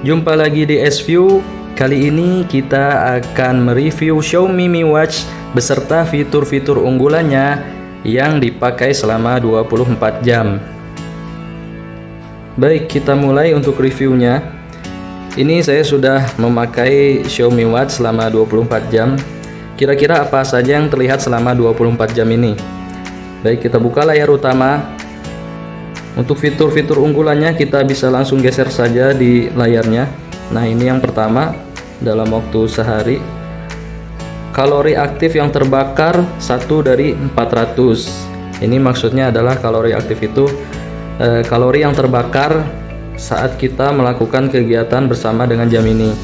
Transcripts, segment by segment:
Jumpa lagi di S-View. Kali ini kita akan mereview Xiaomi Mi Watch beserta fitur-fitur unggulannya yang dipakai selama 24 jam. Baik, kita mulai untuk reviewnya. Ini saya sudah memakai Xiaomi Watch selama 24 jam. Kira-kira apa saja yang terlihat selama 24 jam ini? Baik, kita buka layar utama. Untuk fitur-fitur unggulannya kita bisa langsung geser saja di layarnya. Nah, ini yang pertama, dalam waktu sehari kalori aktif yang terbakar 1 dari 400. Ini maksudnya adalah kalori aktif itu kalori yang terbakar saat kita melakukan kegiatan bersama dengan jam ini.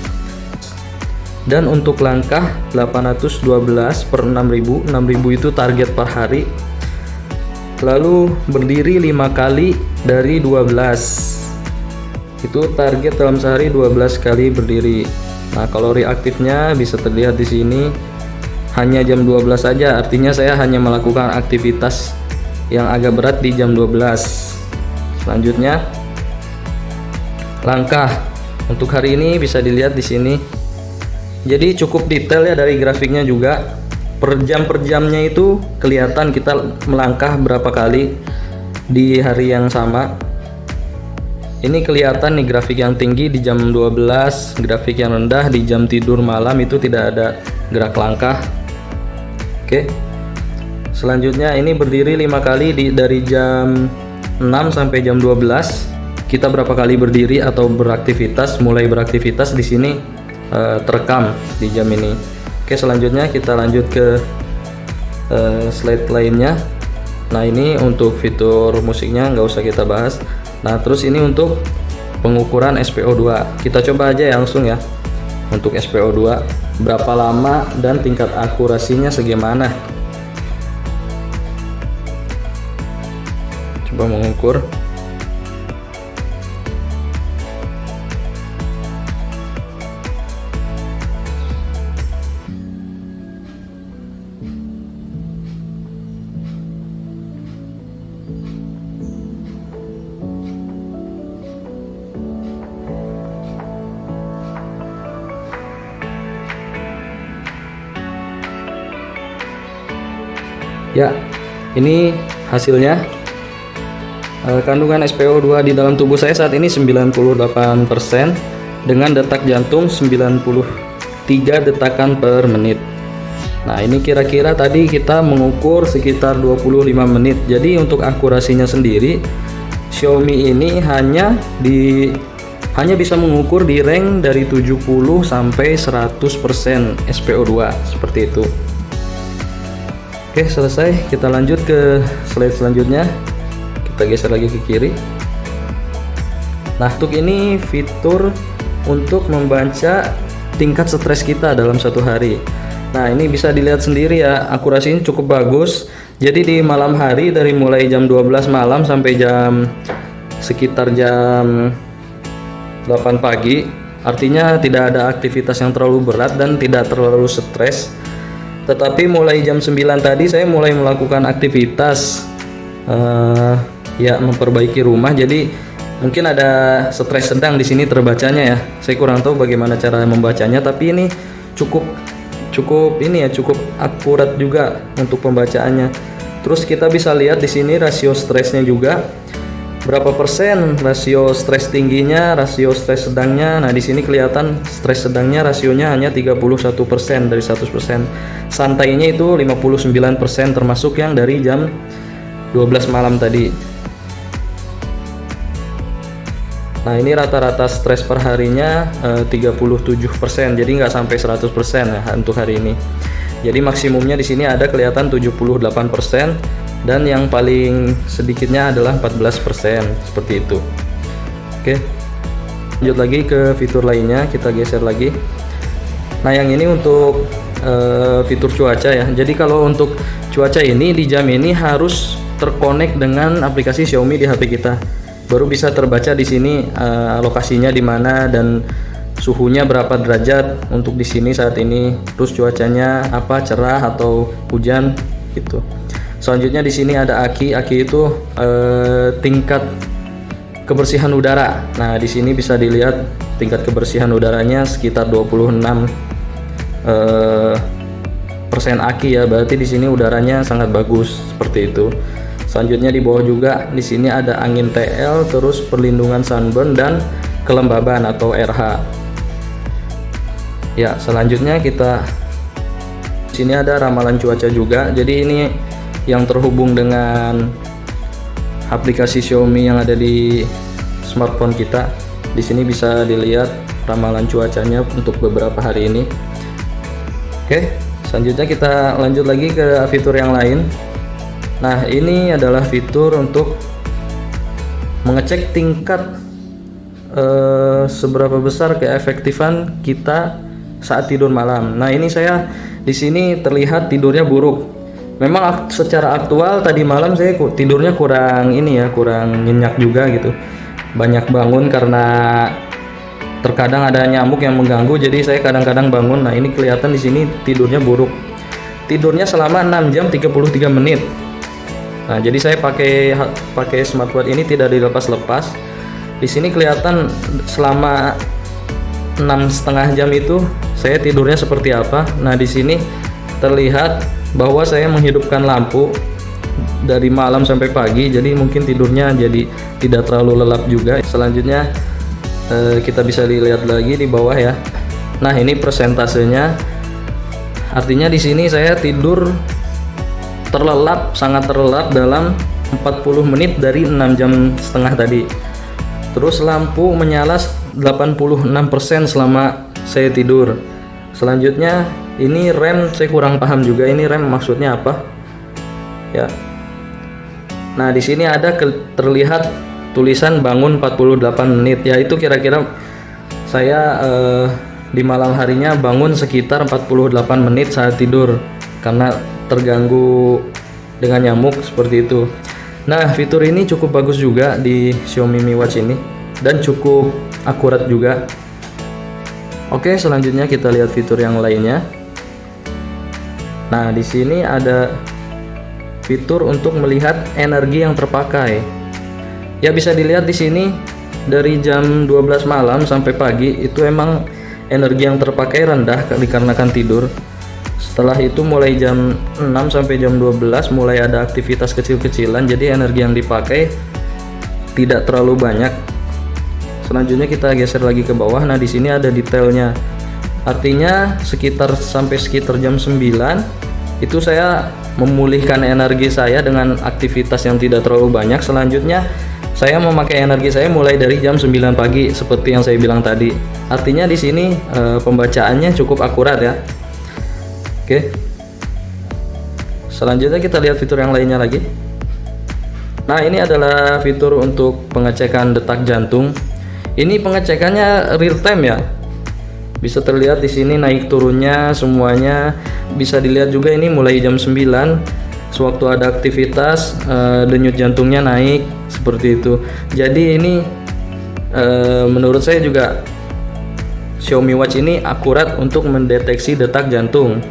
Dan untuk langkah 812 per 6000 itu target per hari. Lalu berdiri 5 kali dari 12. Itu target dalam sehari 12 kali berdiri. Nah, kalori aktifnya bisa terlihat di sini hanya jam 12 saja. Artinya saya hanya melakukan aktivitas yang agak berat di jam 12. Selanjutnya langkah untuk hari ini bisa dilihat di sini. Jadi cukup detail ya dari grafiknya juga. Per jamnya itu kelihatan kita melangkah berapa kali di hari yang sama. Ini kelihatan nih grafik yang tinggi di jam 12, grafik yang rendah di jam tidur malam itu tidak ada gerak langkah. Oke. Selanjutnya ini berdiri 5 kali dari jam 6 sampai jam 12. Kita berapa kali berdiri atau beraktivitas, mulai beraktivitas di sini terekam di jam ini. Oke, selanjutnya kita lanjut ke slide lainnya. Nah, ini untuk fitur musiknya nggak usah kita bahas. Nah, terus ini untuk pengukuran SPO2. Kita coba aja ya langsung ya. Untuk SPO2 berapa lama dan tingkat akurasinya segimana. Coba mengukur. Ya, ini hasilnya. Kandungan SPO2 di dalam tubuh saya saat ini 98% dengan detak jantung 93 detakan per menit. Nah, ini kira-kira tadi kita mengukur sekitar 25 menit. Jadi untuk akurasinya sendiri Xiaomi ini hanya bisa mengukur di rank dari 70 sampai 100% SPO2 seperti itu. Oke, selesai. Kita lanjut ke slide selanjutnya. Kita geser lagi ke kiri. Nah, untuk ini fitur untuk membaca tingkat stres kita dalam satu hari. Nah, ini bisa dilihat sendiri ya, akurasinya cukup bagus. Jadi di malam hari dari mulai jam 12 malam sampai sekitar jam 8 pagi, artinya tidak ada aktivitas yang terlalu berat dan tidak terlalu stres. Tetapi mulai jam 9 tadi saya mulai melakukan aktivitas ya memperbaiki rumah. Jadi mungkin ada stres sedang di sini terbacanya ya. Saya kurang tahu bagaimana cara membacanya, tapi ini cukup akurat juga untuk pembacaannya. Terus kita bisa lihat di sini rasio stresnya juga. Berapa persen rasio stres tingginya, rasio stres sedangnya. Nah, di sini kelihatan stres sedangnya rasionya hanya 31% dari 100%. Santainya itu 59% termasuk yang dari jam 12 malam tadi. Nah, ini rata-rata stres per harinya 37%. Jadi nggak sampai 100% ya untuk hari ini. Jadi maksimumnya di sini ada kelihatan 78%. Dan yang paling sedikitnya adalah 14%, seperti itu. Oke, lanjut lagi ke fitur lainnya, kita geser lagi. Nah, yang ini untuk fitur cuaca ya. Jadi kalau untuk cuaca ini di jam ini harus terkonek dengan aplikasi Xiaomi di HP kita, baru bisa terbaca di sini lokasinya di mana dan suhunya berapa derajat untuk di sini saat ini. Terus cuacanya apa, cerah atau hujan gitu. Selanjutnya di sini ada aki itu tingkat kebersihan udara. Nah, di sini bisa dilihat tingkat kebersihan udaranya sekitar 26 persen AKI ya, berarti di sini udaranya sangat bagus seperti itu. Selanjutnya di bawah juga di sini ada angin TL, terus perlindungan sunburn dan kelembaban atau RH. Ya, selanjutnya kita di sini ada ramalan cuaca juga. Jadi ini yang terhubung dengan aplikasi Xiaomi yang ada di smartphone kita. Di sini bisa dilihat ramalan cuacanya untuk beberapa hari ini. Oke, selanjutnya kita lanjut lagi ke fitur yang lain. Nah, ini adalah fitur untuk mengecek tingkat seberapa besar keefektifan kita saat tidur malam. Nah, ini saya di sini terlihat tidurnya buruk. Memang secara aktual tadi malam saya tidurnya kurang nyenyak juga gitu. Banyak bangun karena terkadang ada nyamuk yang mengganggu, jadi saya kadang-kadang bangun. Nah, ini kelihatan di sini tidurnya buruk. Tidurnya selama 6 jam 33 menit. Nah, jadi saya pakai smartwatch ini tidak dilepas-lepas. Di sini kelihatan selama 6,5 jam itu saya tidurnya seperti apa. Nah, di sini terlihat bahwa saya menghidupkan lampu dari malam sampai pagi, jadi mungkin tidurnya jadi tidak terlalu lelap juga. Selanjutnya kita bisa dilihat lagi di bawah ya. Nah, ini persentasenya. Artinya di sini saya tidur terlelap, sangat terlelap dalam 40 menit dari 6,5 jam tadi. Terus lampu menyala 86% selama saya tidur. Selanjutnya ini rem, saya kurang paham juga ini rem maksudnya apa ya. Nah, di sini ada terlihat tulisan bangun 48 menit ya, itu kira-kira saya di malam harinya bangun sekitar 48 menit saat tidur karena terganggu dengan nyamuk seperti itu. Nah, fitur ini cukup bagus juga di Xiaomi Mi Watch ini dan cukup akurat juga. Oke, selanjutnya kita lihat fitur yang lainnya. Nah, di sini ada fitur untuk melihat energi yang terpakai. Ya, bisa dilihat di sini dari jam 12 malam sampai pagi itu emang energi yang terpakai rendah dikarenakan tidur. Setelah itu mulai jam 6 sampai jam 12 mulai ada aktivitas kecil-kecilan, jadi energi yang dipakai tidak terlalu banyak. Selanjutnya kita geser lagi ke bawah. Nah, di sini ada detailnya. Artinya sampai sekitar jam 9 itu saya memulihkan energi saya dengan aktivitas yang tidak terlalu banyak. Selanjutnya saya memakai energi saya mulai dari jam 9 pagi seperti yang saya bilang tadi. Artinya di sini pembacaannya cukup akurat ya. Oke. Selanjutnya kita lihat fitur yang lainnya lagi. Nah, ini adalah fitur untuk pengecekan detak jantung. Ini pengecekannya real time ya. Bisa terlihat di sini naik turunnya semuanya. Bisa dilihat juga ini mulai jam 9 sewaktu ada aktivitas denyut jantungnya naik seperti itu. Jadi ini menurut saya juga Xiaomi Watch ini akurat untuk mendeteksi detak jantung.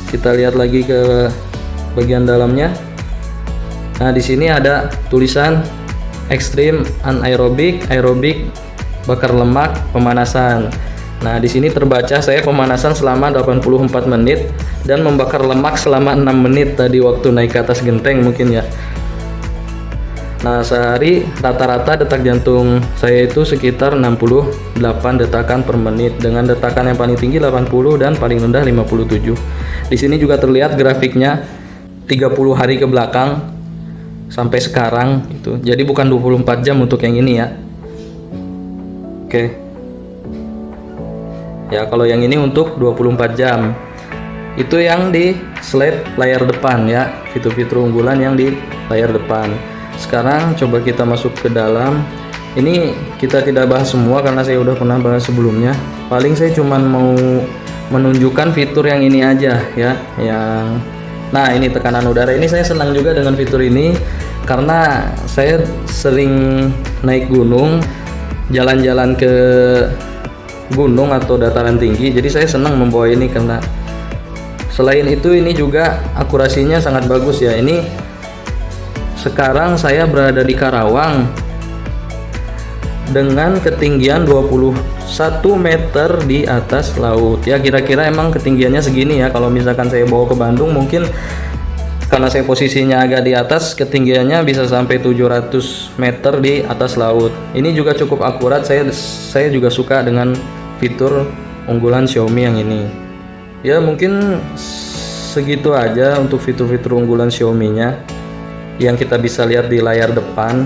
Kita lihat lagi ke bagian dalamnya. Nah, di sini ada tulisan ekstrim, anaerobik, aerobik, bakar lemak, pemanasan. Nah, di sini terbaca saya pemanasan selama 84 menit dan membakar lemak selama 6 menit tadi waktu naik ke atas genteng mungkin ya. Nah, sehari rata-rata detak jantung saya itu sekitar 68 detakan per menit dengan detakan yang paling tinggi 80 dan paling rendah 57. Di sini juga terlihat grafiknya 30 hari ke belakang sampai sekarang itu. Jadi bukan 24 jam untuk yang ini ya. Oke. Ya, kalau yang ini untuk 24 jam. Itu yang di slide layar depan ya, fitur-fitur unggulan yang di layar depan. Sekarang coba kita masuk ke dalam. Ini kita tidak bahas semua karena saya udah pernah bahas sebelumnya. Paling saya cuman mau menunjukkan fitur yang ini aja ya, nah, ini tekanan udara. Ini saya senang juga dengan fitur ini karena saya sering naik gunung, jalan-jalan ke gunung atau dataran tinggi. Jadi saya senang membawa ini karena selain itu ini juga akurasinya sangat bagus ya. Ini sekarang saya berada di Karawang dengan ketinggian 21 meter di atas laut. Ya kira-kira emang ketinggiannya segini ya. Kalau misalkan saya bawa ke Bandung, mungkin karena saya posisinya agak di atas, ketinggiannya bisa sampai 700 meter di atas laut. Ini juga cukup akurat. Saya juga suka dengan fitur unggulan Xiaomi yang ini. Ya mungkin segitu aja untuk fitur-fitur unggulan Xiaomi-nya yang kita bisa lihat di layar depan.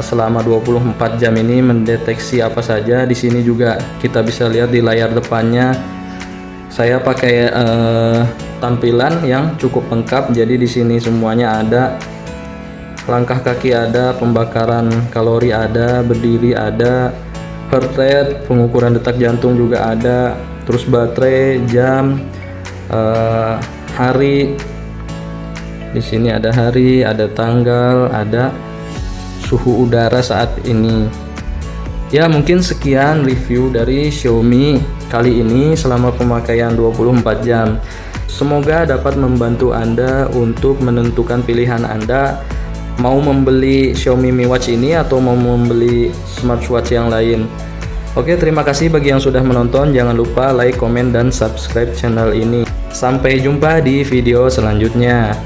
Selama 24 jam ini mendeteksi apa saja. Di sini juga kita bisa lihat di layar depannya. Saya pakai tampilan yang cukup lengkap. Jadi di sini semuanya ada. Langkah kaki ada, pembakaran kalori ada, berdiri ada, heart rate, pengukuran detak jantung juga ada. Terus baterai, jam, hari. Di sini ada hari, ada tanggal, ada suhu udara saat ini. Ya mungkin sekian review dari Xiaomi kali ini selama pemakaian 24 jam. Semoga dapat membantu Anda untuk menentukan pilihan Anda mau membeli Xiaomi Mi Watch ini atau mau membeli smartwatch yang lain. Oke, terima kasih bagi yang sudah menonton. Jangan lupa like, komen, dan subscribe channel ini. Sampai jumpa di video selanjutnya.